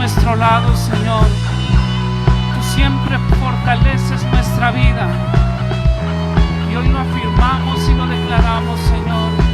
nuestro lado, Señor. Tú siempre fortaleces nuestra vida. Y hoy lo afirmamos y lo declaramos, Señor.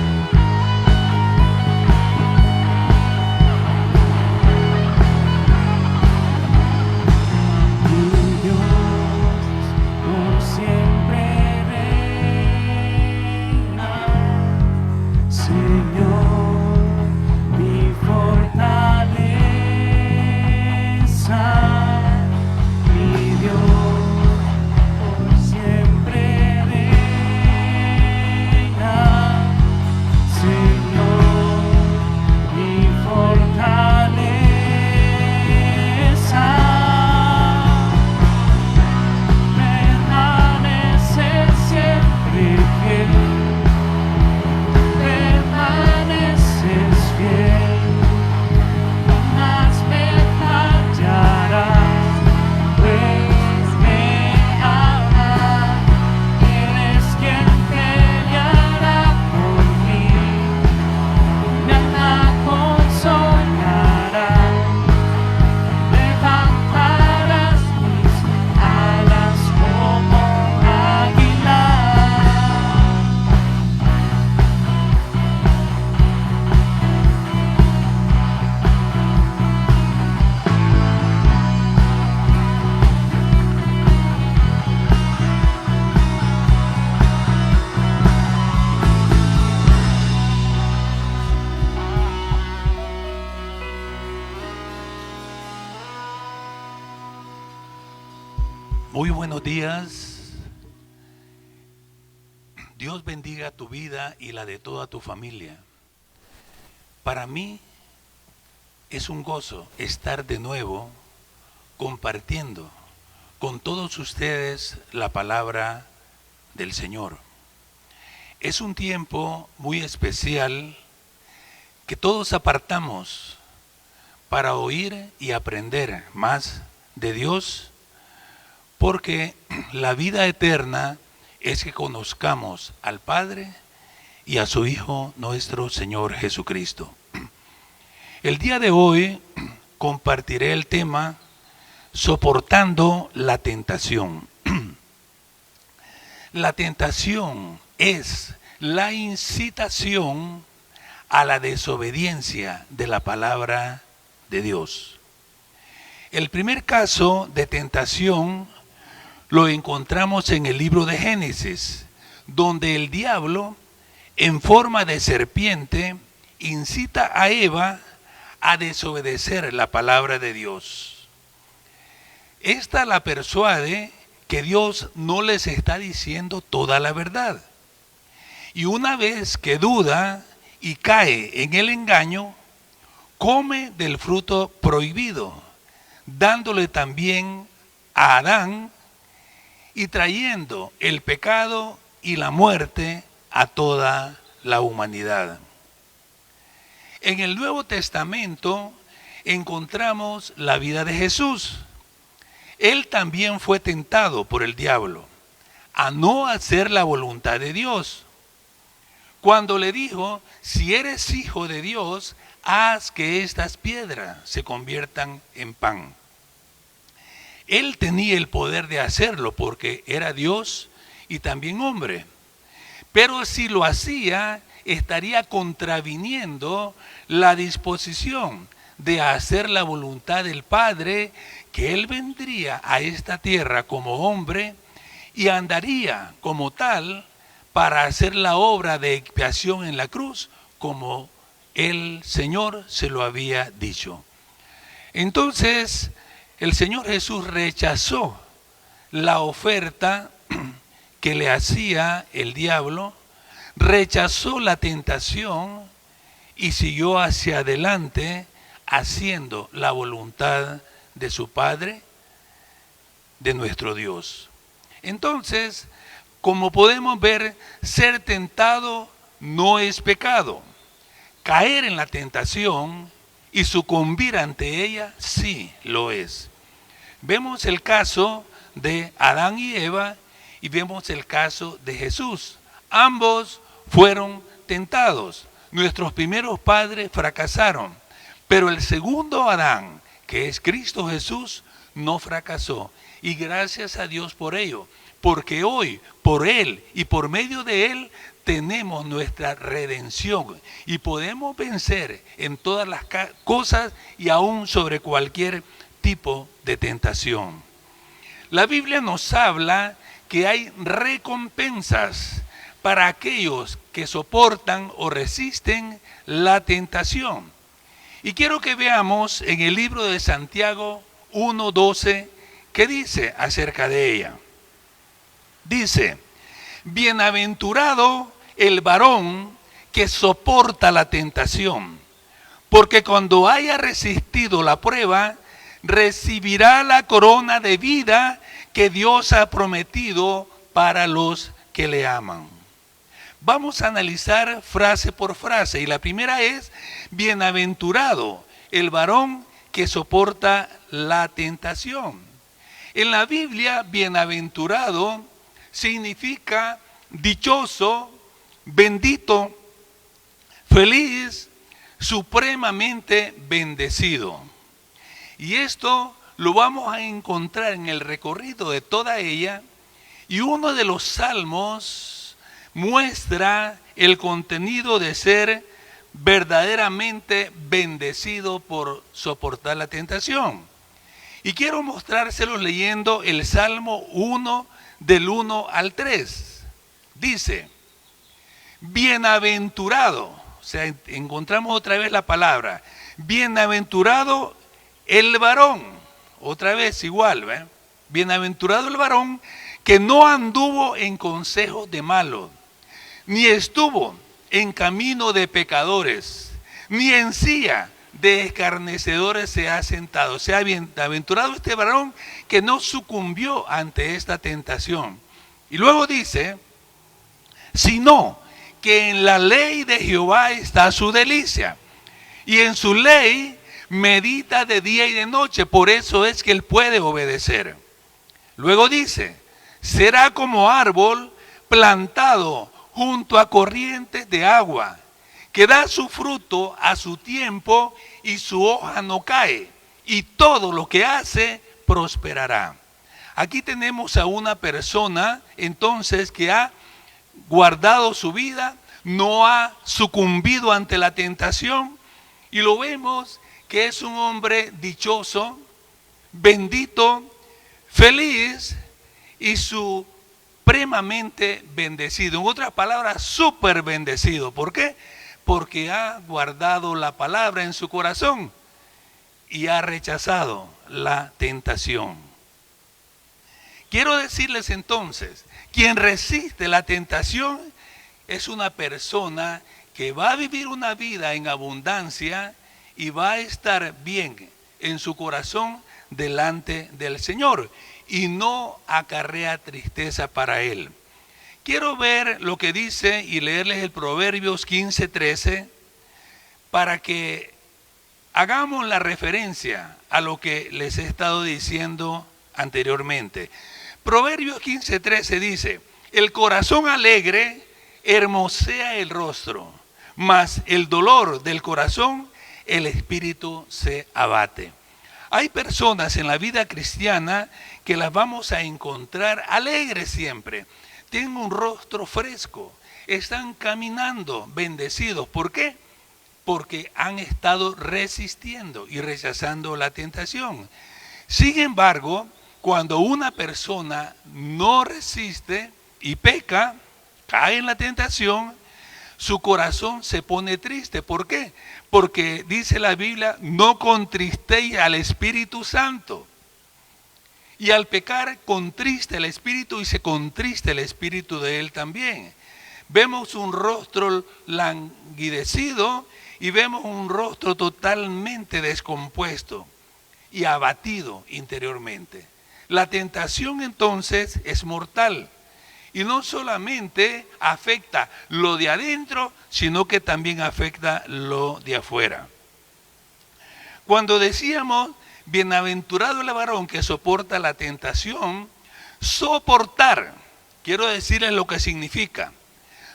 Muy buenos días. Dios bendiga tu vida y la de toda tu familia. Para mí es un gozo estar de nuevo compartiendo con todos ustedes la palabra del Señor. Es un tiempo muy especial que todos apartamos para oír y aprender más de Dios, porque la vida eterna es que conozcamos al Padre y a su Hijo, nuestro Señor Jesucristo. El día de hoy compartiré el tema soportando la tentación. La tentación es la incitación a la desobediencia de la palabra de Dios. El primer caso de tentación lo encontramos en el libro de Génesis, donde el diablo, en forma de serpiente, incita a Eva a desobedecer la palabra de Dios. Esta la persuade que Dios no les está diciendo toda la verdad. Y una vez que duda y cae en el engaño, come del fruto prohibido, dándole también a Adán y trayendo el pecado y la muerte a toda la humanidad. En el Nuevo Testamento encontramos la vida de Jesús. Él también fue tentado por el diablo a no hacer la voluntad de Dios. Cuando le dijo, si eres hijo de Dios, haz que estas piedras se conviertan en pan. Él tenía el poder de hacerlo porque era Dios y también hombre. Pero si lo hacía, estaría contraviniendo la disposición de hacer la voluntad del Padre, que Él vendría a esta tierra como hombre y andaría como tal para hacer la obra de expiación en la cruz, como el Señor se lo había dicho. Entonces, el Señor Jesús rechazó la oferta que le hacía el diablo, rechazó la tentación y siguió hacia adelante haciendo la voluntad de su Padre, de nuestro Dios. Entonces, como podemos ver, ser tentado no es pecado. Caer en la tentación y sucumbir ante ella sí lo es. Vemos el caso de Adán y Eva y vemos el caso de Jesús. Ambos fueron tentados. Nuestros primeros padres fracasaron, pero el segundo Adán, que es Cristo Jesús, no fracasó. Y gracias a Dios por ello, porque hoy, por Él y por medio de Él, tenemos nuestra redención y podemos vencer en todas las cosas y aún sobre cualquier tipo de tentación. La Biblia nos habla que hay recompensas para aquellos que soportan o resisten la tentación. Y quiero que veamos en el libro de Santiago 1:12 qué dice acerca de ella. Dice: bienaventurado el varón que soporta la tentación, porque cuando haya resistido la prueba, recibirá la corona de vida que Dios ha prometido para los que le aman. Vamos a analizar frase por frase, y la primera es: bienaventurado el varón que soporta la tentación. En la Biblia, bienaventurado significa dichoso, bendito, feliz, supremamente bendecido. Y esto lo vamos a encontrar en el recorrido de toda ella, y uno de los salmos muestra el contenido de ser verdaderamente bendecido por soportar la tentación. Y quiero mostrárselo leyendo el Salmo 1 del 1 al 3. Dice: bienaventurado, o sea, encontramos otra vez la palabra, bienaventurado el varón, otra vez igual, ¿ve? Bienaventurado el varón que no anduvo en consejos de malos, ni estuvo en camino de pecadores, ni en silla de escarnecedores se ha sentado. O sea, bienaventurado este varón que no sucumbió ante esta tentación. Y luego dice: sino que en la ley de Jehová está su delicia, y en su ley medita de día y de noche, por eso es que él puede obedecer. Luego dice: será como árbol plantado junto a corrientes de agua, que da su fruto a su tiempo y su hoja no cae, y todo lo que hace prosperará. Aquí tenemos a una persona entonces que ha guardado su vida, no ha sucumbido ante la tentación, y lo vemos que es un hombre dichoso, bendito, feliz y supremamente bendecido. En otras palabras, súper bendecido. ¿Por qué? Porque ha guardado la palabra en su corazón y ha rechazado la tentación. Quiero decirles entonces, quien resiste la tentación es una persona que va a vivir una vida en abundancia y va a estar bien en su corazón delante del Señor y no acarrea tristeza para él. Quiero ver lo que dice y leerles el Proverbios 15:13 para que hagamos la referencia a lo que les he estado diciendo anteriormente. Proverbios 15:13 dice: el corazón alegre hermosea el rostro, mas el dolor del corazón, el espíritu se abate. Hay personas en la vida cristiana que las vamos a encontrar alegres siempre. Tienen un rostro fresco, están caminando bendecidos. ¿Por qué? Porque han estado resistiendo y rechazando la tentación. Sin embargo, cuando una persona no resiste y peca, cae en la tentación, su corazón se pone triste. ¿Por qué? Porque dice la Biblia, no contristéis al Espíritu Santo. Y al pecar contrista el Espíritu y se contrista el Espíritu de él también. Vemos un rostro languidecido y vemos un rostro totalmente descompuesto y abatido interiormente. La tentación entonces es mortal y no solamente afecta lo de adentro, sino que también afecta lo de afuera. Cuando decíamos, bienaventurado el varón que soporta la tentación, soportar, quiero decirles lo que significa.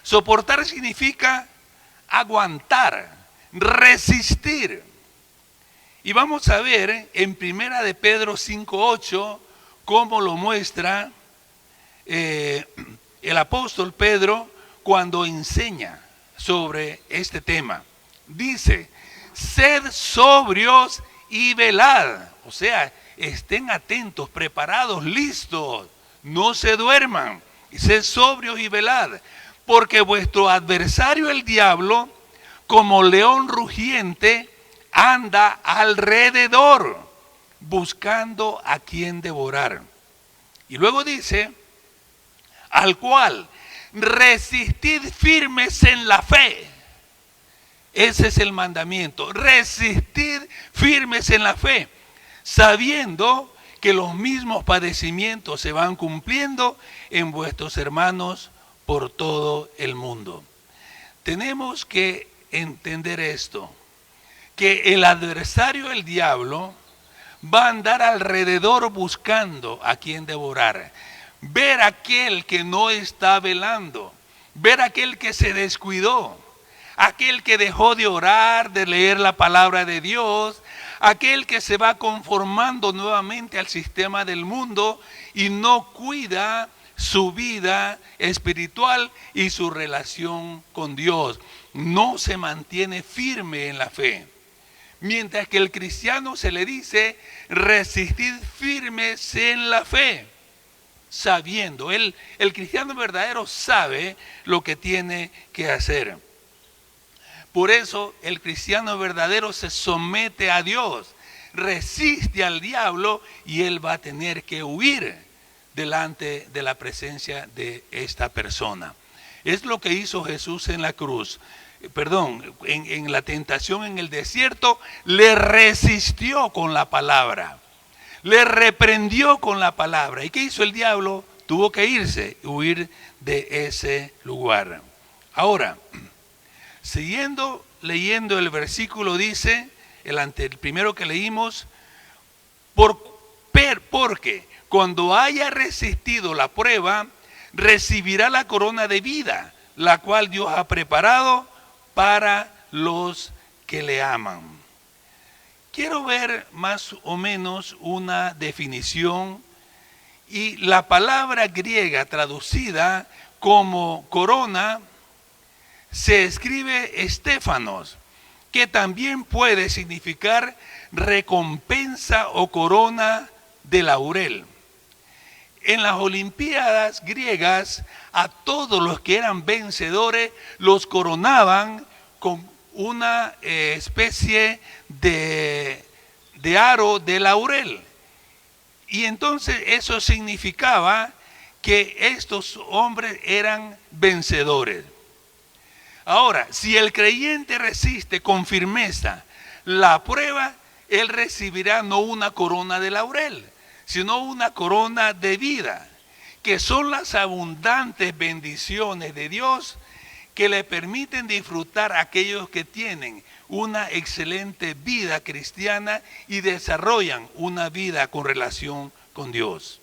Soportar significa aguantar, resistir. Y vamos a ver en Primera de Pedro 5:8 cómo lo muestra el apóstol Pedro cuando enseña sobre este tema. Dice, sed sobrios y velad, o sea, estén atentos, preparados, listos, no se duerman, y sed sobrios y velad, porque vuestro adversario el diablo, como león rugiente, anda alrededor, buscando a quien devorar. Y luego dice, al cual resistid firmes en la fe. Ese es el mandamiento, resistid firmes en la fe, sabiendo que los mismos padecimientos se van cumpliendo en vuestros hermanos por todo el mundo. Tenemos que entender esto, que el adversario, el diablo, va a andar alrededor buscando a quien devorar. Ver aquel que no está velando, ver aquel que se descuidó, aquel que dejó de orar, de leer la palabra de Dios, aquel que se va conformando nuevamente al sistema del mundo y no cuida su vida espiritual y su relación con Dios. No se mantiene firme en la fe. Mientras que el cristiano se le dice, resistid firmes en la fe, sabiendo. El cristiano verdadero sabe lo que tiene que hacer. Por eso el cristiano verdadero se somete a Dios, resiste al diablo y él va a tener que huir delante de la presencia de esta persona. Es lo que hizo Jesús en la cruz. En la tentación en el desierto, le resistió con la palabra, le reprendió con la palabra. ¿Y qué hizo el diablo? Tuvo que irse, huir de ese lugar. Ahora, siguiendo leyendo el versículo, dice, el primero que leímos, porque cuando haya resistido la prueba, recibirá la corona de vida, la cual Dios ha preparado para los que le aman. Quiero ver más o menos una definición, y la palabra griega traducida como corona se escribe estéfanos, que también puede significar recompensa o corona de laurel. En las Olimpiadas griegas, a todos los que eran vencedores los coronaban con una especie de aro de laurel. Y entonces eso significaba que estos hombres eran vencedores. Ahora, si el creyente resiste con firmeza la prueba, él recibirá no una corona de laurel, sino una corona de vida, que son las abundantes bendiciones de Dios que le permiten disfrutar a aquellos que tienen una excelente vida cristiana y desarrollan una vida con relación con Dios.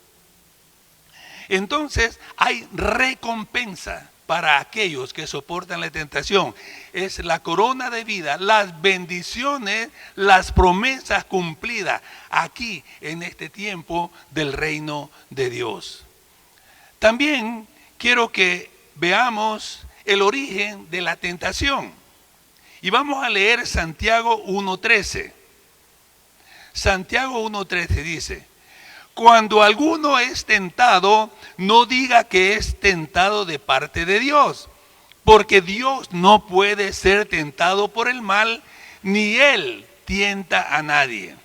Entonces hay recompensa para aquellos que soportan la tentación. Es la corona de vida, las bendiciones, las promesas cumplidas aquí en este tiempo del reino de Dios. También quiero que veamos el origen de la tentación. Y vamos a leer Santiago 1:13. Santiago 1:13 dice: cuando alguno es tentado, no diga que es tentado de parte de Dios, porque Dios no puede ser tentado por el mal, ni Él tienta a nadie.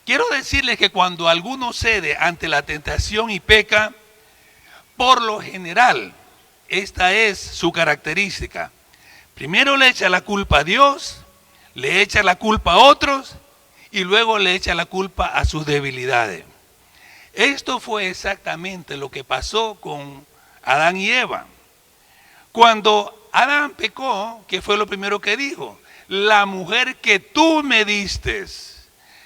Quiero decirles que cuando alguno cede ante la tentación y peca, por lo general, esta es su característica. Primero le echa la culpa a Dios, le echa la culpa a otros y luego le echa la culpa a sus debilidades. Esto fue exactamente lo que pasó con Adán y Eva. Cuando Adán pecó, ¿qué fue lo primero que dijo? La mujer que tú me diste.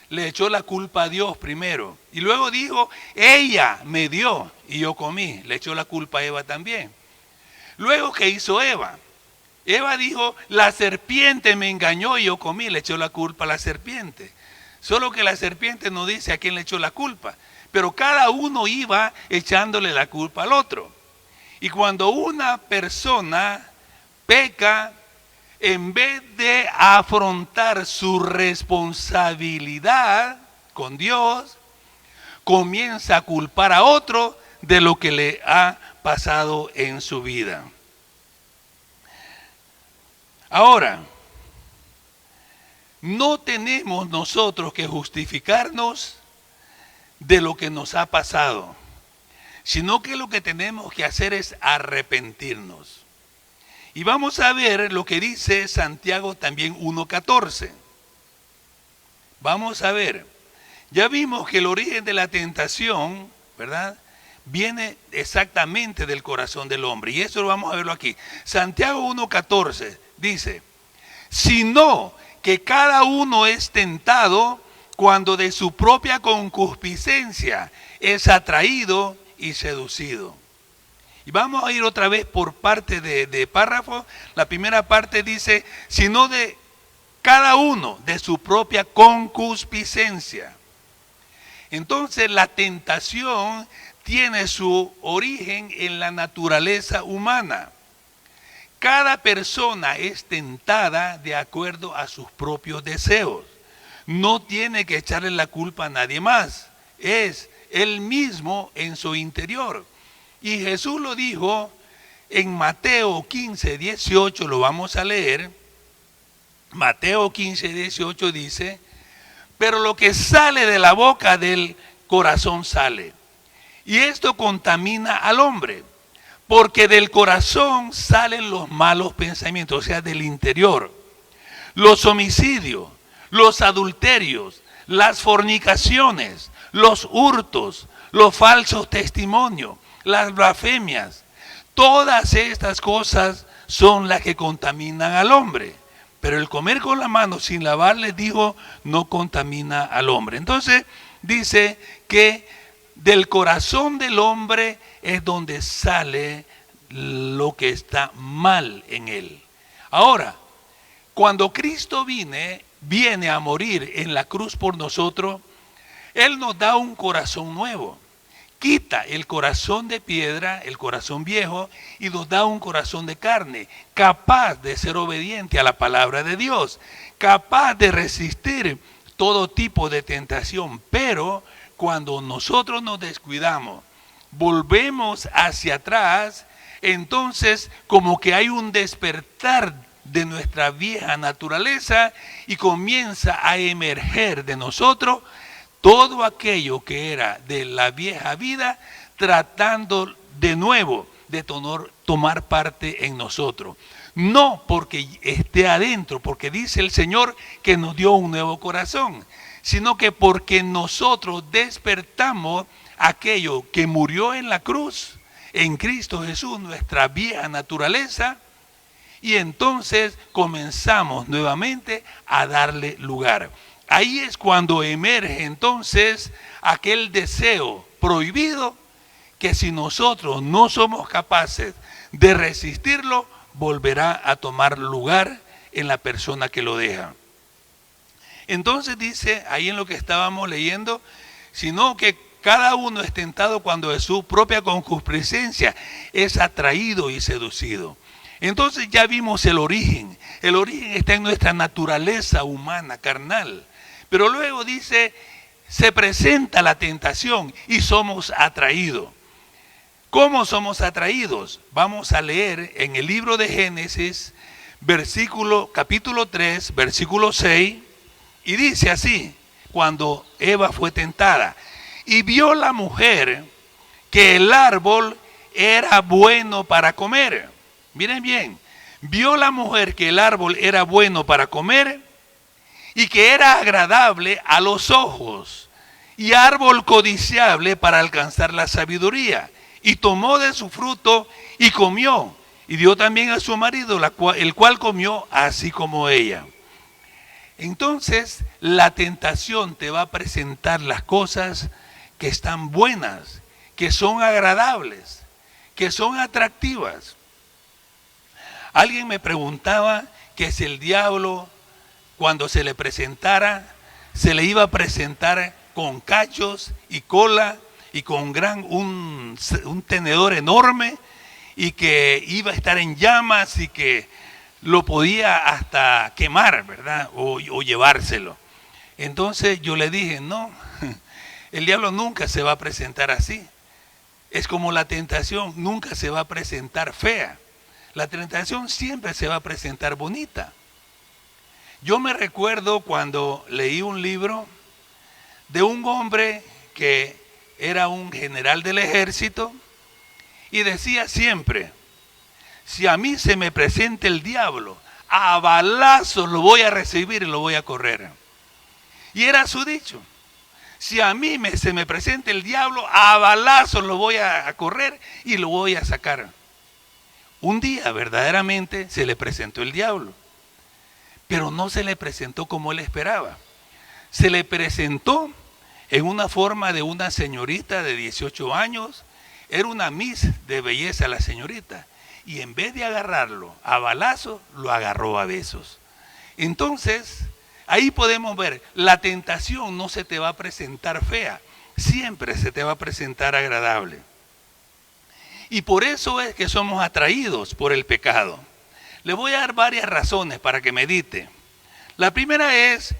Le echó la culpa a Dios primero. Y luego dijo, ella me dio y yo comí. Le echó la culpa a Eva también. Luego, ¿qué hizo Eva? Eva dijo, la serpiente me engañó y yo comí. Le echó la culpa a la serpiente. Solo que la serpiente no dice a quién le echó la culpa. Pero cada uno iba echándole la culpa al otro. Y cuando una persona peca, en vez de afrontar su responsabilidad con Dios, comienza a culpar a otro de lo que le ha pasado en su vida. Ahora, no tenemos nosotros que justificarnos de lo que nos ha pasado, sino que lo que tenemos que hacer es arrepentirnos. Y vamos a ver lo que dice Santiago también 1:14. Vamos a ver. Ya vimos que el origen de la tentación, ¿verdad?, viene exactamente del corazón del hombre. Y eso lo vamos a verlo aquí. Santiago 1:14 dice, sino que cada uno es tentado cuando de su propia concupiscencia es atraído y seducido. Y vamos a ir otra vez por parte de párrafo. La primera parte dice, sino de cada uno de su propia concupiscencia. Entonces la tentación tiene su origen en la naturaleza humana. Cada persona es tentada de acuerdo a sus propios deseos. No tiene que echarle la culpa a nadie más. Es él mismo en su interior. Y Jesús lo dijo en Mateo 15:18, lo vamos a leer. Mateo 15:18 dice, pero lo que sale de la boca del corazón sale. Y esto contamina al hombre, porque del corazón salen los malos pensamientos, o sea, del interior. Los homicidios, los adulterios, las fornicaciones, los hurtos, los falsos testimonios, las blasfemias, todas estas cosas son las que contaminan al hombre. Pero el comer con la mano sin lavarle, dijo, no contamina al hombre. Entonces dice que del corazón del hombre es donde sale lo que está mal en él. Ahora, cuando Cristo viene a morir en la cruz por nosotros, Él nos da un corazón nuevo. Quita el corazón de piedra, el corazón viejo, y nos da un corazón de carne, capaz de ser obediente a la palabra de Dios, capaz de resistir todo tipo de tentación. Pero cuando nosotros nos descuidamos, volvemos hacia atrás, entonces como que hay un despertar de nuestra vieja naturaleza y comienza a emerger de nosotros todo aquello que era de la vieja vida, tratando de nuevo de tomar parte en nosotros. No porque esté adentro, porque dice el Señor que nos dio un nuevo corazón, sino que porque nosotros despertamos aquello que murió en la cruz, en Cristo Jesús, nuestra vieja naturaleza, y entonces comenzamos nuevamente a darle lugar. Ahí es cuando emerge entonces aquel deseo prohibido que si nosotros no somos capaces de resistirlo, volverá a tomar lugar en la persona que lo deja. Entonces dice ahí en lo que estábamos leyendo, sino que Cada uno es tentado cuando de su propia concupiscencia es atraído y seducido. Entonces ya vimos el origen. El origen está en nuestra naturaleza humana, carnal. Pero luego dice, se presenta la tentación y somos atraídos. ¿Cómo somos atraídos? Vamos a leer en el libro de Génesis, capítulo 3, versículo 6, y dice así, cuando Eva fue tentada, y vio la mujer que el árbol era bueno para comer. Miren bien, vio la mujer que el árbol era bueno para comer y que era agradable a los ojos y árbol codiciable para alcanzar la sabiduría. Y tomó de su fruto y comió, y dio también a su marido, el cual comió así como ella. Entonces, la tentación te va a presentar las cosas que están buenas, que son agradables, que son atractivas. Alguien me preguntaba que si el diablo, cuando se le presentara, se le iba a presentar con cachos y cola, y con un tenedor enorme, y que iba a estar en llamas y que lo podía hasta quemar, ¿verdad? O llevárselo. Entonces yo le dije, no, el diablo nunca se va a presentar así. Es como la tentación, nunca se va a presentar fea. La tentación siempre se va a presentar bonita. Yo me recuerdo cuando leí un libro de un hombre que era un general del ejército y decía siempre, si a mí se me presenta el diablo, a balazos lo voy a recibir y lo voy a correr. Y era su dicho, si a mí se me presenta el diablo, a balazos lo voy a correr y lo voy a sacar. Un día verdaderamente se le presentó el diablo, pero no se le presentó como él esperaba. Se le presentó en una forma de una señorita de 18 años, era una Miss de belleza la señorita, y en vez de agarrarlo a balazos, lo agarró a besos. Entonces, ahí podemos ver, la tentación no se te va a presentar fea, siempre se te va a presentar agradable. Y por eso es que somos atraídos por el pecado. Le voy a dar varias razones para que medite. La primera es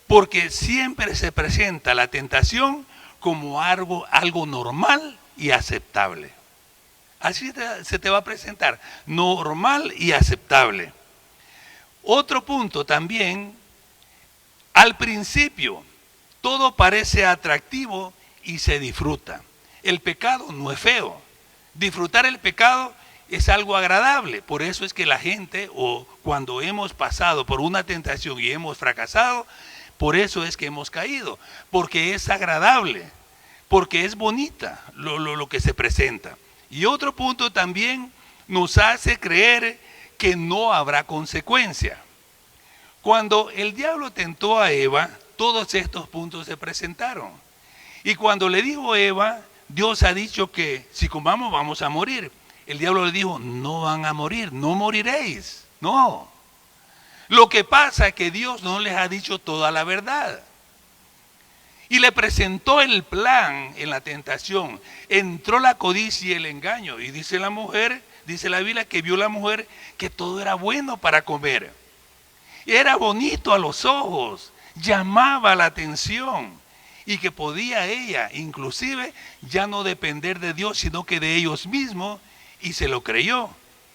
porque siempre se presenta la tentación como algo normal y aceptable. Así se te va a presentar, normal y aceptable. Otro punto también, al principio todo parece atractivo y se disfruta. El pecado no es feo. Disfrutar el pecado es algo agradable. Por eso es que la gente, o cuando hemos pasado por una tentación y hemos fracasado, por eso es que hemos caído, porque es agradable, porque es bonita lo que se presenta. Y otro punto también nos hace creer que no habrá consecuencia. Cuando el diablo tentó a Eva, todos estos puntos se presentaron. Y cuando le dijo a Eva, Dios ha dicho que si comamos vamos a morir. El diablo le dijo, no van a morir, no moriréis, no. Lo que pasa es que Dios no les ha dicho toda la verdad. Y le presentó el plan en la tentación. Entró la codicia y el engaño. Y dice la mujer, dice la Biblia, que vio la mujer que todo era bueno para comer. Era bonito a los ojos, llamaba la atención. Y que podía ella, inclusive, ya no depender de Dios, sino que de ellos mismos. Y se lo creyó.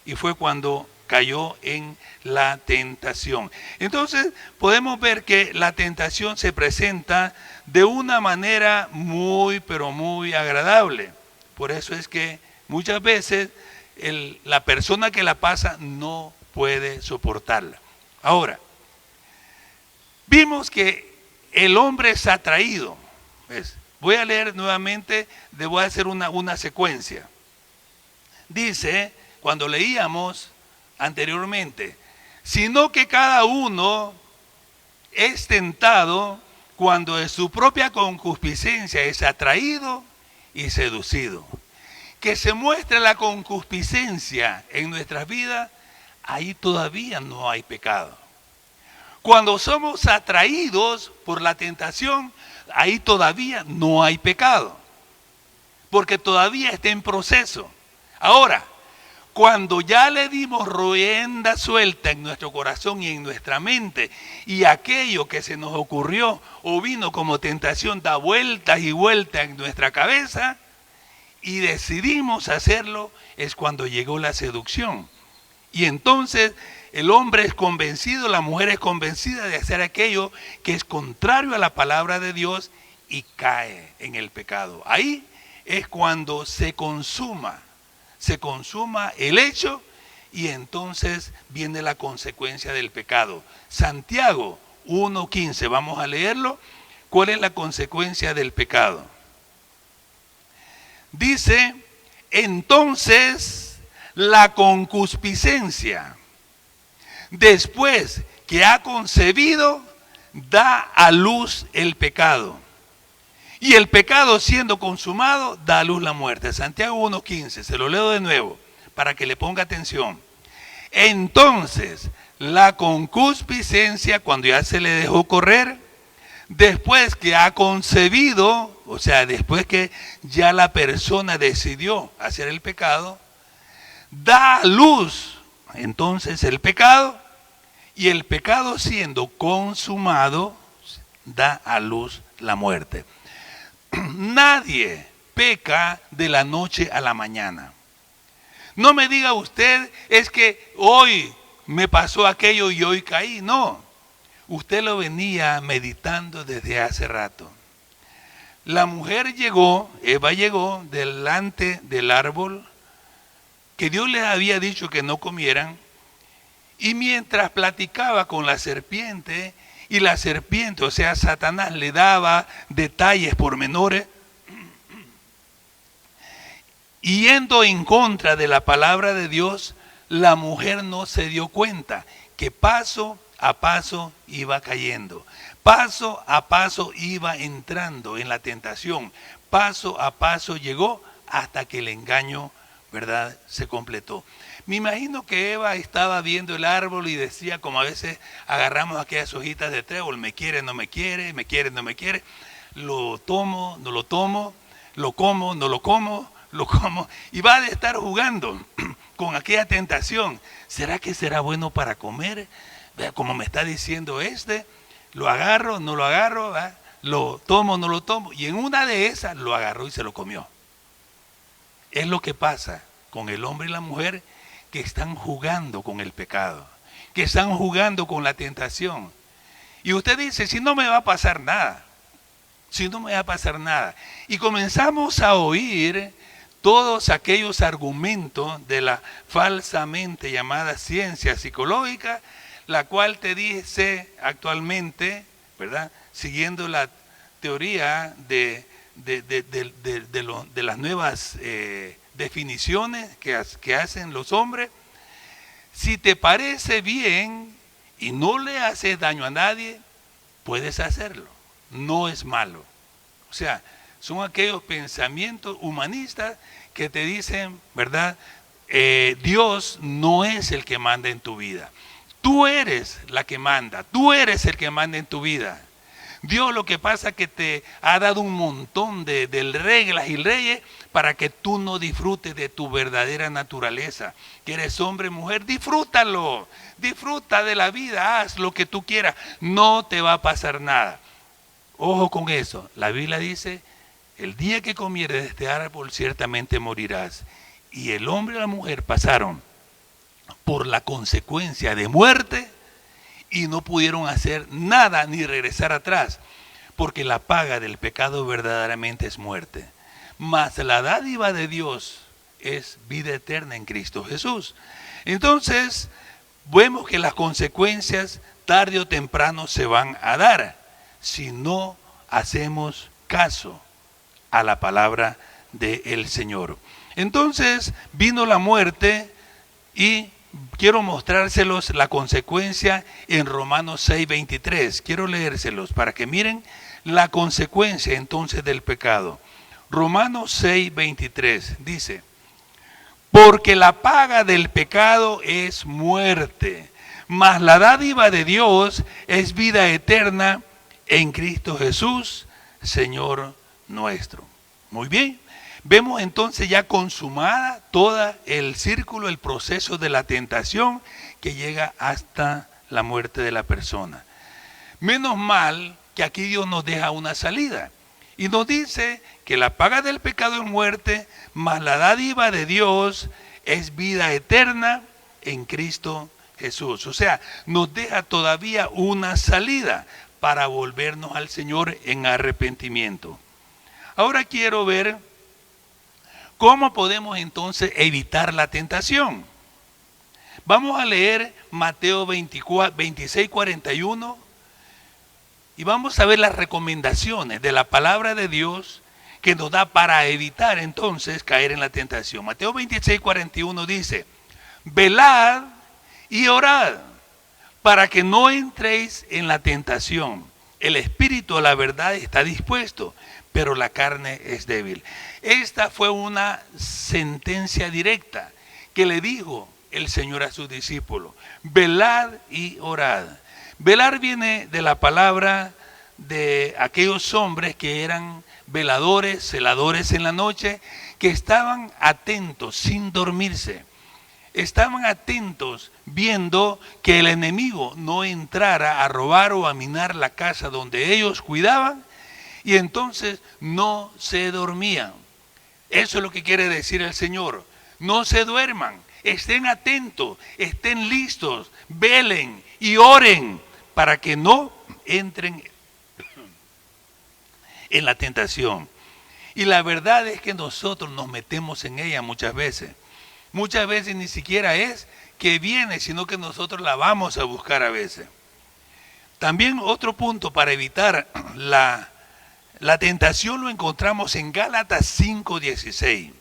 Y fue cuando cayó en la tentación. Entonces podemos ver que la tentación se presenta de una manera muy, pero muy agradable. Por eso es que muchas veces la persona que la pasa no puede soportarla. Ahora, vimos que el hombre es atraído. ¿Ves? Voy a leer nuevamente, voy a hacer una secuencia. Dice, cuando leíamos anteriormente, sino que cada uno es tentado cuando de su propia concupiscencia es atraído y seducido. Que se muestre la concupiscencia en nuestras vidas, ahí todavía no hay pecado. Cuando somos atraídos por la tentación, ahí todavía no hay pecado. porque todavía está en proceso. Ahora, cuando ya le dimos rienda suelta en nuestro corazón y en nuestra mente, y aquello que se nos ocurrió o vino como tentación da vueltas y vueltas en nuestra cabeza, y decidimos hacerlo, es cuando llegó la seducción. Y entonces el hombre es convencido, la mujer es convencida de hacer aquello que es contrario a la palabra de Dios y cae en el pecado. Ahí es cuando se consuma el hecho, y entonces viene la consecuencia del pecado. Santiago 1:15, vamos a leerlo. ¿Cuál es la consecuencia del pecado? Dice, entonces la concupiscencia, después que ha concebido, da a luz el pecado. Y el pecado siendo consumado, da a luz la muerte. Santiago 1:15, se lo leo de nuevo para que le ponga atención. Entonces, la concupiscencia, cuando ya se le dejó correr, después que ha concebido, o sea, después que ya la persona decidió hacer el pecado, da a luz entonces el pecado, y el pecado siendo consumado, da a luz la muerte. Nadie peca de la noche a la mañana. No me diga usted, es que hoy me pasó aquello y hoy caí. No, usted lo venía meditando desde hace rato. La mujer llegó, Eva llegó delante del árbol que Dios les había dicho que no comieran, y mientras platicaba con la serpiente, y la serpiente, o sea, Satanás, le daba detalles pormenores, y yendo en contra de la palabra de Dios, la mujer no se dio cuenta que paso a paso iba cayendo, paso a paso iba entrando en la tentación, paso a paso llegó hasta que el engaño, ¿verdad?, se completó. Me imagino que Eva estaba viendo el árbol y decía, como a veces agarramos aquellas hojitas de trébol, me quiere, no me quiere, me quiere, no me quiere, lo tomo, no lo tomo, lo como, no lo como, lo como, y va a estar jugando con aquella tentación. ¿Será que será bueno para comer? Como me está diciendo lo agarro, no lo agarro, ¿verdad?, lo tomo, no lo tomo, y en una de esas lo agarró y se lo comió. Es lo que pasa con el hombre y la mujer, que están jugando con el pecado, que están jugando con la tentación. Y usted dice, si no me va a pasar nada, si no me va a pasar nada. Y comenzamos a oír todos aquellos argumentos de la falsamente llamada ciencia psicológica, la cual te dice actualmente, ¿verdad?, siguiendo la teoría de las nuevas definiciones que hacen los hombres, si te parece bien y no le haces daño a nadie, puedes hacerlo, no es malo. O sea, son aquellos pensamientos humanistas que te dicen, ¿verdad?, Dios no es el que manda en tu vida, tú eres la que manda, tú eres el que manda en tu vida. Dios lo que pasa es que te ha dado un montón de reglas y leyes para que tú no disfrutes de tu verdadera naturaleza. Que eres hombre, mujer, disfrútalo. Disfruta de la vida, haz lo que tú quieras. No te va a pasar nada. Ojo con eso. La Biblia dice, el día que comieres de este árbol ciertamente morirás. Y el hombre y la mujer pasaron por la consecuencia de muerte, y no pudieron hacer nada ni regresar atrás, porque la paga del pecado verdaderamente es muerte. Mas la dádiva de Dios es vida eterna en Cristo Jesús. Entonces, vemos que las consecuencias tarde o temprano se van a dar si no hacemos caso a la palabra del Señor. Entonces, vino la muerte, y quiero mostrárselos la consecuencia en Romanos 6:23. Quiero leérselos para que miren la consecuencia entonces del pecado. Romanos 6:23 dice, porque la paga del pecado es muerte, mas la dádiva de Dios es vida eterna en Cristo Jesús, Señor nuestro. Muy bien. Vemos entonces ya consumada todo el círculo, el proceso de la tentación que llega hasta la muerte de la persona. Menos mal que aquí Dios nos deja una salida y nos dice que la paga del pecado es muerte, mas la dádiva de Dios es vida eterna en Cristo Jesús. O sea, nos deja todavía una salida para volvernos al Señor en arrepentimiento. Ahora quiero ver cómo podemos entonces evitar la tentación. Vamos a leer Mateo 26, 41 y vamos a ver las recomendaciones de la palabra de Dios que nos da para evitar entonces caer en la tentación. Mateo 26, 41 dice: velad y orad para que no entréis en la tentación. El espíritu a la verdad está dispuesto, pero la carne es débil. Esta fue una sentencia directa que le dijo el Señor a sus discípulos: velad y orad. Velar viene de la palabra de aquellos hombres que eran veladores, celadores en la noche, que estaban atentos sin dormirse. Estaban atentos viendo que el enemigo no entrara a robar o a minar la casa donde ellos cuidaban, y entonces no se dormían. Eso es lo que quiere decir el Señor. No se duerman, estén atentos, estén listos, velen y oren para que no entren en la tentación. Y la verdad es que nosotros nos metemos en ella muchas veces. Muchas veces ni siquiera es que viene, sino que nosotros la vamos a buscar a veces. También otro punto para evitar la tentación lo encontramos en Gálatas 5:16.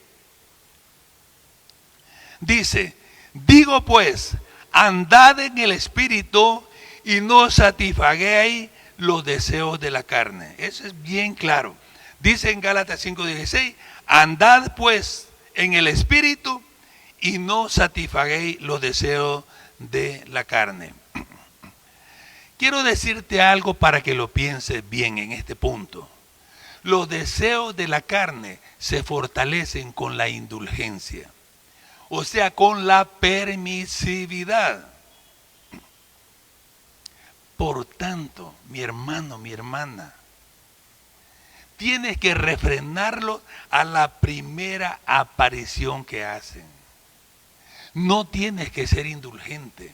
Dice: digo pues, andad en el Espíritu y no satisfagáis los deseos de la carne. Eso es bien claro. Dice en Gálatas 5:16: andad pues en el Espíritu y no satisfagáis los deseos de la carne. Quiero decirte algo para que lo pienses bien en este punto. Los deseos de la carne se fortalecen con la indulgencia, o sea, con la permisividad. Por tanto, mi hermano, mi hermana, tienes que refrenarlo a la primera aparición que hacen. No tienes que ser indulgente,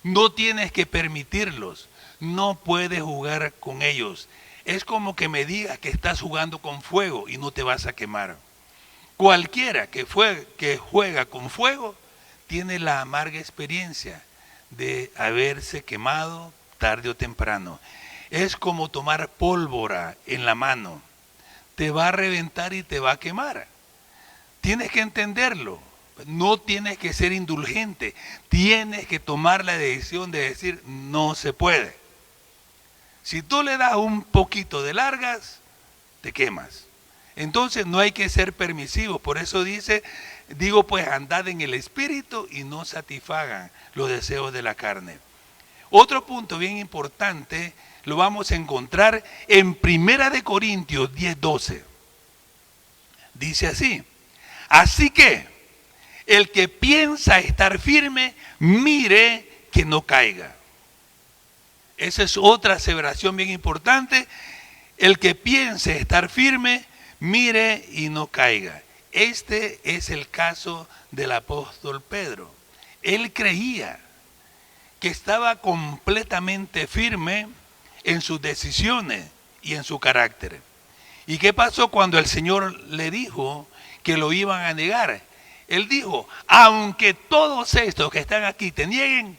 no tienes que permitirlos, no puedes jugar con ellos. Es como que me digas que estás jugando con fuego y no te vas a quemar. Cualquiera que juega con fuego tiene la amarga experiencia de haberse quemado tarde o temprano. Es como tomar pólvora en la mano. Te va a reventar y te va a quemar. Tienes que entenderlo. No tienes que ser indulgente. Tienes que tomar la decisión de decir: no se puede. Si tú le das un poquito de largas, te quemas. Entonces no hay que ser permisivos. Por eso digo pues, andad en el Espíritu y no satisfagan los deseos de la carne. Otro punto bien importante lo vamos a encontrar en 1 Corintios 10:12. Dice así: así que el que piensa estar firme, mire que no caiga. Esa es otra aseveración bien importante. El que piense estar firme, mire y no caiga. Este es el caso del apóstol Pedro. Él creía que estaba completamente firme en sus decisiones y en su carácter. ¿Y qué pasó cuando el Señor le dijo que lo iban a negar? Él dijo: aunque todos estos que están aquí te nieguen,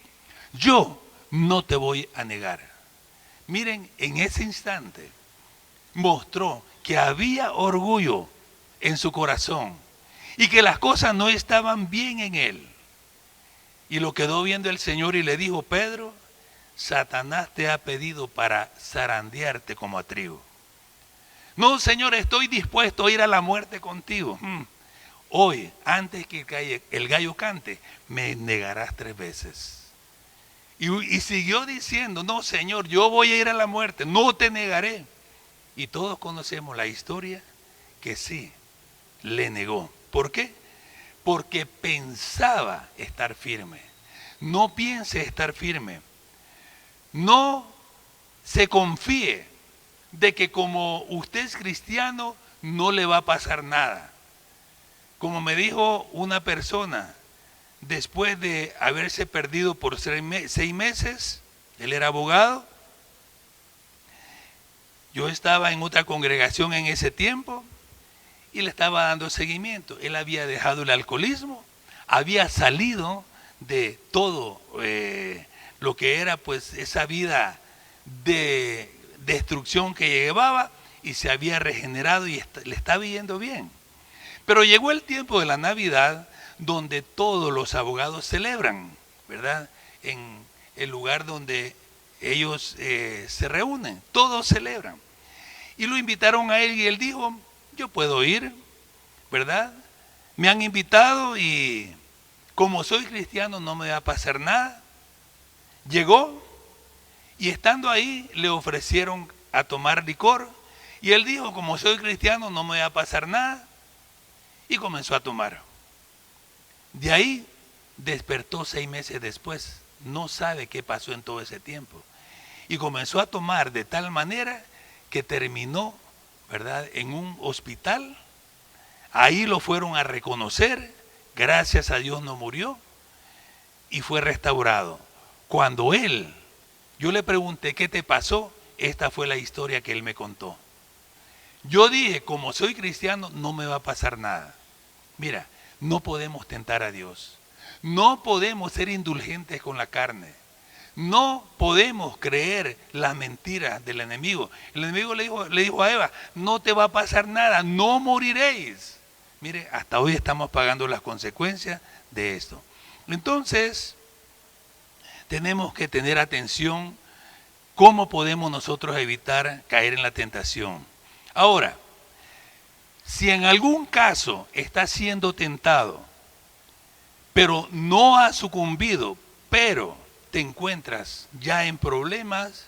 yo no te voy a negar. Miren, en ese instante mostró que había orgullo en su corazón y que las cosas no estaban bien en él. Y lo quedó viendo el Señor y le dijo: Pedro, Satanás te ha pedido para zarandearte como a trigo. No, Señor, estoy dispuesto a ir a la muerte contigo. Hoy, antes que el gallo cante, me negarás 3 veces. Y siguió diciendo: no, Señor, yo voy a ir a la muerte, no te negaré. Y todos conocemos la historia, que sí, le negó. ¿Por qué? Porque pensaba estar firme. No piense estar firme. No se confíe de que como usted es cristiano no le va a pasar nada. Como me dijo una persona, después de haberse perdido por 6 meses, él era abogado, yo estaba en otra congregación en ese tiempo y le estaba dando seguimiento. Él había dejado el alcoholismo, había salido de todo lo que era pues esa vida de destrucción que llevaba y se había regenerado y le estaba yendo bien. Pero llegó el tiempo de la Navidad donde todos los abogados celebran, ¿verdad? En el lugar donde ellos se reúnen, todos celebran. Y lo invitaron a él y él dijo, yo puedo ir, ¿verdad? Me han invitado y como soy cristiano no me va a pasar nada. Llegó y estando ahí le ofrecieron a tomar licor y él dijo, como soy cristiano no me va a pasar nada, y comenzó a tomar. De ahí despertó 6 meses después, no sabe qué pasó en todo ese tiempo, y comenzó a tomar de tal manera que terminó, ¿verdad?, en un hospital. Ahí lo fueron a reconocer, gracias a Dios no murió y fue restaurado. Cuando yo le pregunté, ¿qué te pasó? Esta fue la historia que él me contó. Yo dije, como soy cristiano, no me va a pasar nada. Mira, no podemos tentar a Dios. No podemos ser indulgentes con la carne. No podemos creer las mentiras del enemigo. El enemigo le dijo a Eva, no te va a pasar nada, no moriréis. Mire, hasta hoy estamos pagando las consecuencias de esto. Entonces, tenemos que tener atención cómo podemos nosotros evitar caer en la tentación. Ahora, si en algún caso está siendo tentado, pero no ha sucumbido, pero te encuentras ya en problemas,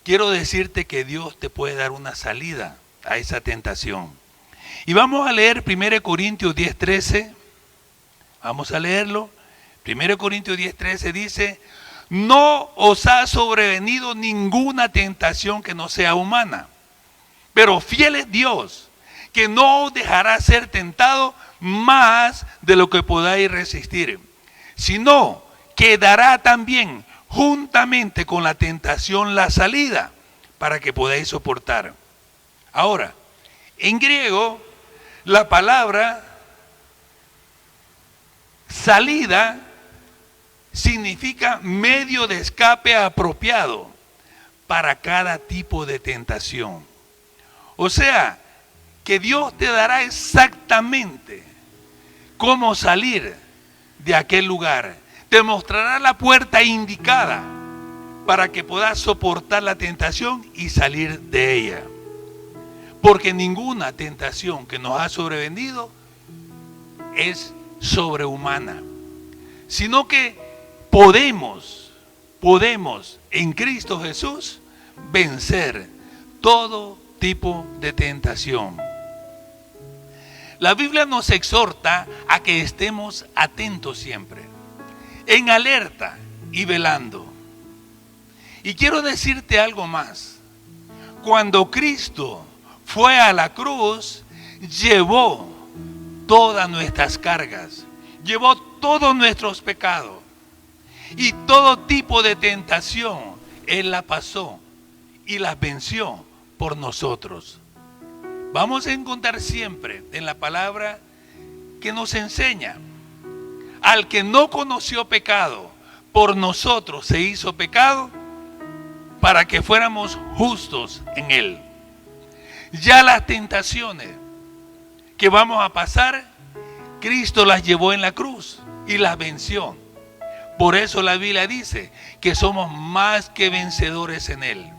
quiero decirte que Dios te puede dar una salida a esa tentación. Y vamos a leer 1 Corintios 10:13. Vamos a leerlo. 1 Corintios 10:13 dice, no os ha sobrevenido ninguna tentación que no sea humana, pero fiel es Dios, que no os dejará ser tentado más de lo que podáis resistir, sino que dará también juntamente con la tentación la salida para que podáis soportar. Ahora, en griego, la palabra salida significa medio de escape apropiado para cada tipo de tentación. O sea, que Dios te dará exactamente cómo salir de aquel lugar. Te mostrará la puerta indicada para que puedas soportar la tentación y salir de ella. Porque ninguna tentación que nos ha sobrevenido es sobrehumana, sino que podemos en Cristo Jesús vencer todo tipo de tentación. La Biblia nos exhorta a que estemos atentos siempre, en alerta y velando. Y quiero decirte algo más. Cuando Cristo fue a la cruz, llevó todas nuestras cargas, llevó todos nuestros pecados y todo tipo de tentación. Él la pasó y las venció por nosotros. Vamos a encontrar siempre en la palabra que nos enseña, al que no conoció pecado, por nosotros se hizo pecado para que fuéramos justos en él. Ya las tentaciones que vamos a pasar, Cristo las llevó en la cruz y las venció. Por eso la Biblia dice que somos más que vencedores en él.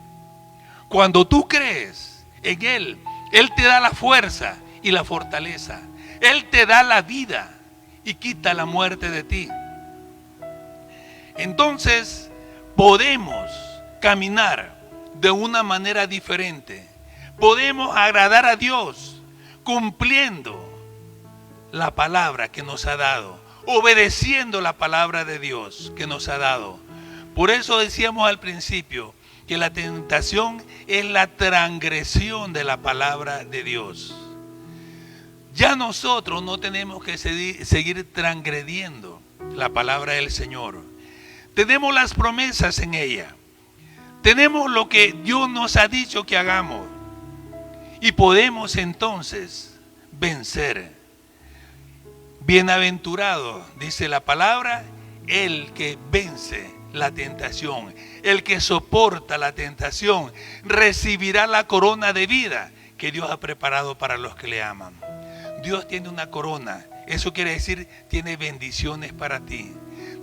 Cuando tú crees en él, él te da la fuerza y la fortaleza. Él te da la vida y quita la muerte de ti. Entonces podemos caminar de una manera diferente. Podemos agradar a Dios cumpliendo la palabra que nos ha dado, obedeciendo la palabra de Dios que nos ha dado. Por eso decíamos al principio que la tentación es la transgresión de la palabra de Dios. Ya nosotros no tenemos que seguir transgrediendo la palabra del Señor. Tenemos las promesas en ella. Tenemos lo que Dios nos ha dicho que hagamos. Y podemos entonces vencer. Bienaventurado, dice la palabra, el que vence la tentación, el que soporta la tentación, recibirá la corona de vida que Dios ha preparado para los que le aman. Dios tiene una corona, eso quiere decir, tiene bendiciones para ti.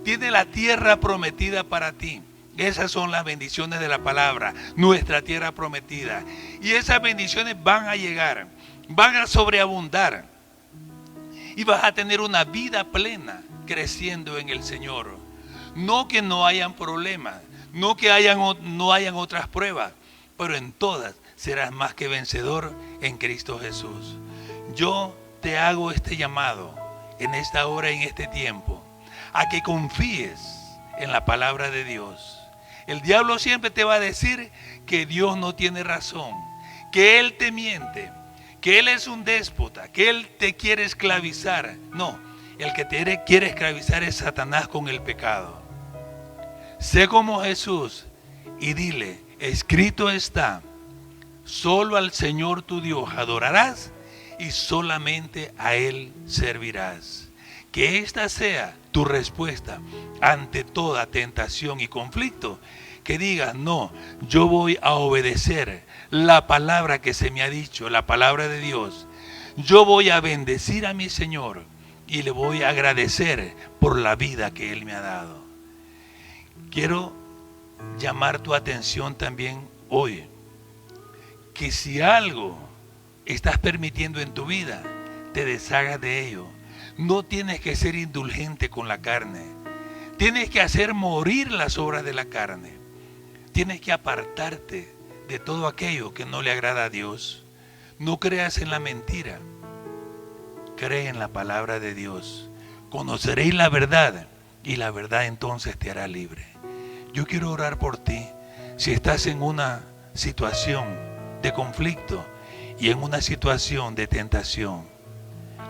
Tiene la tierra prometida para ti. Esas son las bendiciones de la palabra, nuestra tierra prometida. Y esas bendiciones van a llegar, van a sobreabundar. Y vas a tener una vida plena creciendo en el Señor. No que no hayan problemas, no que no hayan otras pruebas, pero en todas serás más que vencedor en Cristo Jesús. Yo te hago este llamado en esta hora, en este tiempo, a que confíes en la palabra de Dios. El diablo siempre te va a decir que Dios no tiene razón, que Él te miente, que Él es un déspota, que Él te quiere esclavizar. No, el que te quiere esclavizar es Satanás con el pecado. Sé como Jesús y dile, escrito está, solo al Señor tu Dios adorarás y solamente a Él servirás. Que esta sea tu respuesta ante toda tentación y conflicto. Que digas, no, yo voy a obedecer la palabra que se me ha dicho, la palabra de Dios. Yo voy a bendecir a mi Señor y le voy a agradecer por la vida que Él me ha dado. Quiero llamar tu atención también hoy, que si algo estás permitiendo en tu vida, te deshagas de ello. No tienes que ser indulgente con la carne. Tienes que hacer morir las obras de la carne. Tienes que apartarte de todo aquello que no le agrada a Dios. No creas en la mentira. Cree en la palabra de Dios. Conoceréis la verdad y la verdad entonces te hará libre. Yo quiero orar por ti. Si estás en una situación de conflicto y en una situación de tentación,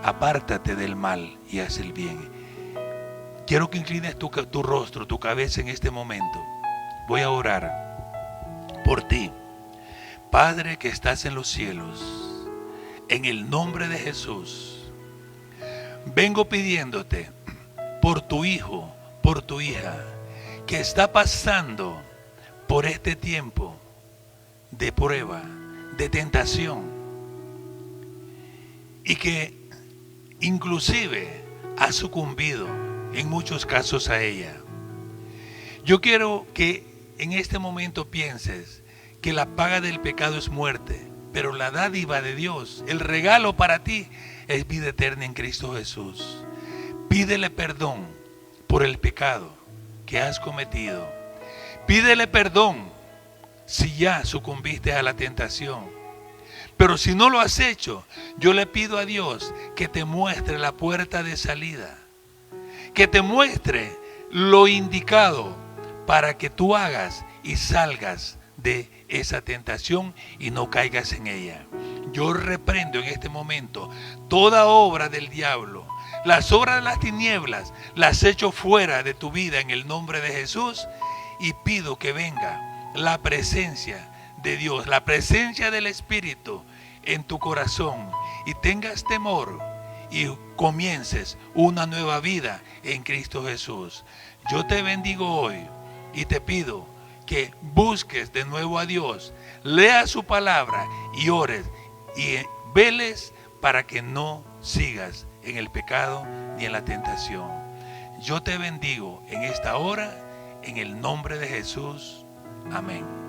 apártate del mal y haz el bien. Quiero que inclines tu rostro, tu cabeza en este momento. Voy a orar por ti. Padre que estás en los cielos, en el nombre de Jesús, vengo pidiéndote por tu hijo, por tu hija, que está pasando por este tiempo de prueba, de tentación, y que inclusive ha sucumbido en muchos casos a ella. Yo quiero que en este momento pienses que la paga del pecado es muerte, pero la dádiva de Dios, el regalo para ti, es vida eterna en Cristo Jesús. Pídele perdón por el pecado que has cometido. Pídele perdón si ya sucumbiste a la tentación. Pero si no lo has hecho, yo le pido a Dios que te muestre la puerta de salida, que te muestre lo indicado para que tú hagas y salgas de esa tentación y no caigas en ella. Yo reprendo en este momento toda obra del diablo, las obras de las tinieblas, las echo fuera de tu vida en el nombre de Jesús, y pido que venga la presencia de Dios, la presencia del Espíritu en tu corazón, y tengas temor y comiences una nueva vida en Cristo Jesús. Yo te bendigo hoy y te pido que busques de nuevo a Dios, leas su palabra y ores y veles para que no sigas en el pecado ni en la tentación. Yo te bendigo en esta hora, en el nombre de Jesús. Amén.